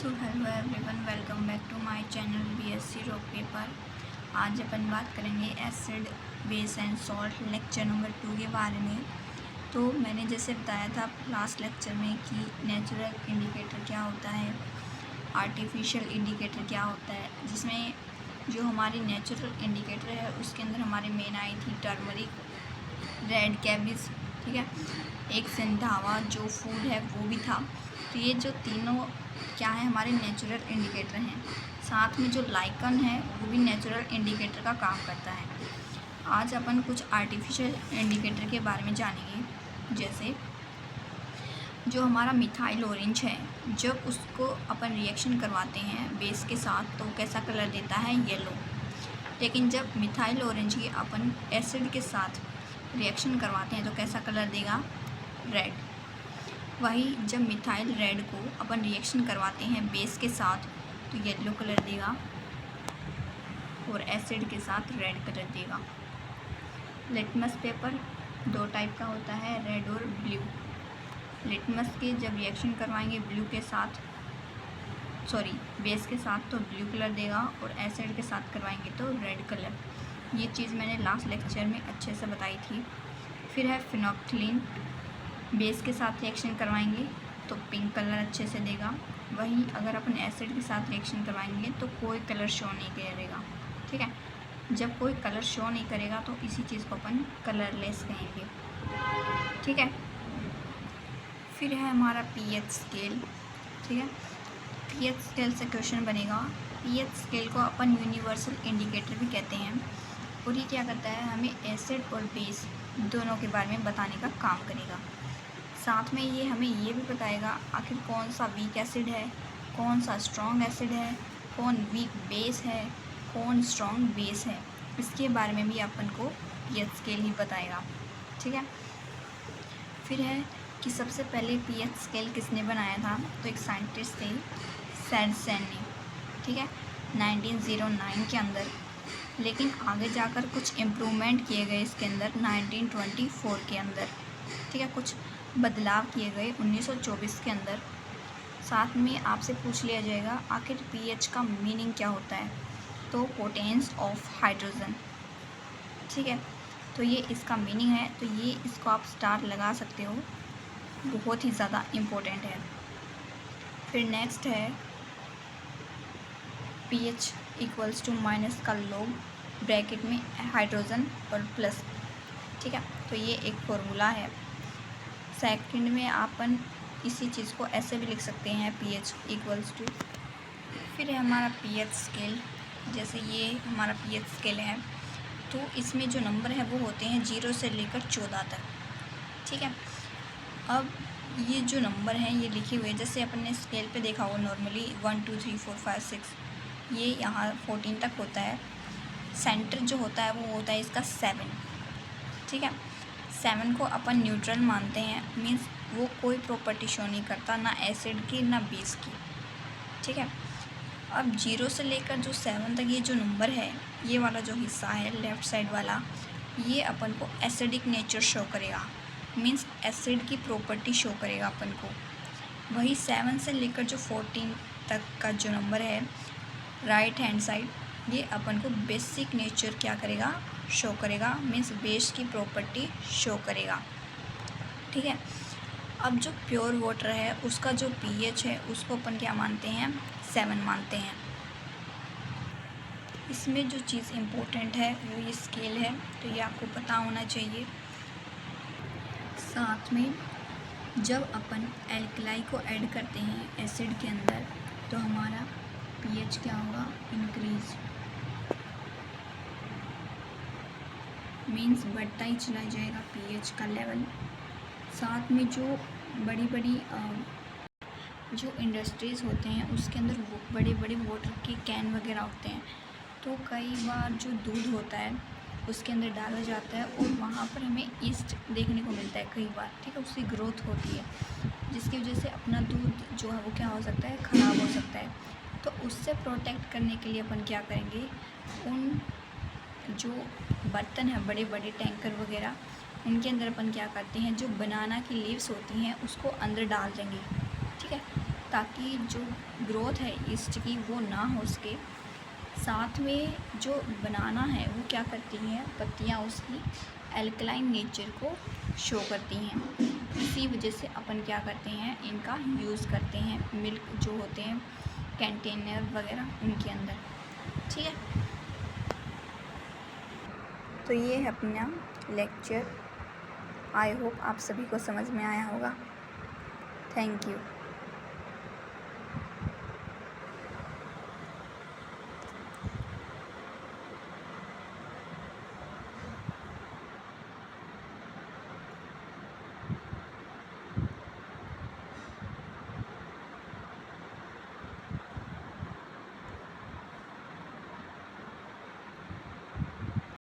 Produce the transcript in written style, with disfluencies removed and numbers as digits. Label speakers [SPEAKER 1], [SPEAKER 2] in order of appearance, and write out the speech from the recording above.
[SPEAKER 1] So hello everyone, welcome back to my channel BSc rock paper. आज अपन बात करेंगे acid base and salt lecture number 2 के बारे में। तो मैंने जैसे बताया था लास्ट लेक्चर में कि नेचुरल इंडिकेटर क्या होता है, आर्टिफिशियल इंडिकेटर क्या होता है, जिसमें जो हमारी नेचुरल इंडिकेटर है उसके अंदर हमारे मेन आई थी टर्मरिक, रेड कैबिज, ठीक है, एक सिंधावा जो फूड है वो भी था। तो ये जो तीनों क्या है हमारे नेचुरल इंडिकेटर हैं। साथ में जो लाइकन है वो भी नेचुरल इंडिकेटर का काम करता है। आज अपन कुछ आर्टिफिशियल इंडिकेटर के बारे में जानेंगे। जैसे जो हमारा मिथाइल ऑरेंज है, जब उसको अपन रिएक्शन करवाते हैं बेस के साथ तो कैसा कलर देता है, येलो। लेकिन जब मिथाइल ऑरेंज की अपन एसिड के साथ रिएक्शन करवाते हैं तो कैसा कलर देगा, रेड। वही जब मिथाइल रेड को अपन रिएक्शन करवाते हैं बेस के साथ तो येलो कलर देगा और एसिड के साथ रेड कलर देगा। लिटमस पेपर दो टाइप का होता है, रेड और ब्लू। लिटमस के जब रिएक्शन करवाएंगे ब्लू के साथ, बेस के साथ तो ब्लू कलर देगा और एसिड के साथ करवाएंगे तो रेड कलर। ये चीज़ मैंने लास्ट लेक्चर में अच्छे से बताई थी। फिर है फिनोप्थिलीन, बेस के साथ रिएक्शन करवाएंगे तो पिंक कलर अच्छे से देगा। वहीं अगर अपन एसिड के साथ रिएक्शन करवाएंगे तो कोई कलर शो नहीं करेगा, ठीक है। जब कोई कलर शो नहीं करेगा तो इसी चीज़ को अपन कलरलेस कहेंगे, ठीक है। फिर है हमारा पीएच स्केल, ठीक है। पीएच स्केल से क्वेश्चन बनेगा। पीएच स्केल को अपन यूनिवर्सल इंडिकेटर भी कहते हैं और ये क्या करता है, हमें एसिड और बेस दोनों के बारे में बताने का काम करेगा। साथ में ये हमें ये भी बताएगा आखिर कौन सा वीक एसिड है, कौन सा स्ट्रॉन्ग एसिड है, कौन वीक बेस है, कौन स्ट्रॉन्ग बेस है। इसके बारे में भी अपन को पीएच स्केल ही बताएगा, ठीक है। फिर है कि सबसे पहले पीएच स्केल किसने बनाया था, तो एक साइंटिस्ट थे सैडसेन ने, ठीक है, 1909 के अंदर। लेकिन आगे जाकर कुछ इम्प्रूवमेंट किए गए इसके अंदर 1924 के अंदर, ठीक है। कुछ बदलाव किए गए 1924 के अंदर। साथ में आपसे पूछ लिया जाएगा आखिर पीएच का मीनिंग क्या होता है, तो पोटेंस ऑफ हाइड्रोजन, ठीक है। तो ये इसका मीनिंग है, तो ये इसको आप स्टार लगा सकते हो, बहुत ही ज़्यादा इम्पोर्टेंट है। फिर नेक्स्ट है पीएच इक्वल्स टू माइनस का लोग ब्रैकेट में हाइड्रोजन और प्लस, ठीक है। तो ये एक फॉर्मूला है। सेकंड में अपन इसी चीज़ को ऐसे भी लिख सकते हैं, पीएच इक्वल्स टू। फिर है हमारा पीएच स्केल। जैसे ये हमारा पीएच स्केल है तो इसमें जो नंबर है वो होते हैं 0 से लेकर 14 तक, ठीक है। अब ये जो नंबर हैं ये लिखे हुए, जैसे अपन ने स्केल पे देखा हो नॉर्मली 1 2 3 4 5 6, ये यहाँ 14 तक होता है। सेंटर जो होता है वो होता है इसका 7, ठीक है। 7 को अपन न्यूट्रल मानते हैं, मीन्स वो कोई प्रॉपर्टी शो नहीं करता, ना एसिड की ना बेस की, ठीक है। अब 0 से लेकर जो 7 तक ये जो नंबर है, ये वाला जो हिस्सा है लेफ़्ट साइड वाला, ये अपन को एसिडिक नेचर शो करेगा, मीन्स एसिड की प्रॉपर्टी शो करेगा अपन को। वही 7 से लेकर जो 14 तक का जो नंबर है राइट हैंड साइड, ये अपन को बेसिक नेचर क्या करेगा, शो करेगा, मीन्स बेस की प्रॉपर्टी शो करेगा, ठीक है। अब जो प्योर वाटर है उसका जो पीएच है उसको अपन क्या मानते हैं, 7 मानते हैं। इसमें जो चीज़ इम्पोर्टेंट है वो ये स्केल है, तो ये आपको पता होना चाहिए। साथ में जब अपन एल्कलाई को ऐड करते हैं एसिड के अंदर तो हमारा पीएच क्या होगा, इंक्रीज, मीन्स बढ़ता ही चला जाएगा पीएच का लेवल। साथ में जो बड़ी बड़ी जो इंडस्ट्रीज़ होते हैं उसके अंदर वो बड़े बड़े वाटर के कैन वगैरह होते हैं, तो कई बार जो दूध होता है उसके अंदर डाला जाता है और वहाँ पर हमें ईस्ट देखने को मिलता है कई बार, ठीक है। उसकी ग्रोथ होती है जिसकी वजह से अपना दूध जो है वो क्या हो सकता है, ख़राब हो सकता है। तो उससे प्रोटेक्ट करने के लिए अपन क्या करेंगे, उन जो बर्तन है बड़े बड़े टैंकर वगैरह, उनके अंदर अपन क्या करते हैं, जो बनाना की लीव्स होती हैं उसको अंदर डाल देंगे, ठीक है। ताकि जो ग्रोथ है ईस्ट की वो ना हो सके। साथ में जो बनाना है वो क्या करती हैं, पत्तियाँ उसकी एल्कलाइन नेचर को शो करती हैं। इसी वजह से अपन क्या करते हैं, इनका यूज़ करते हैं मिल्क जो होते हैं कंटेनर वगैरह उनके अंदर। ठीक है, तो ये है अपना लेक्चर। आई होप आप सभी को समझ में आया होगा। Thank you.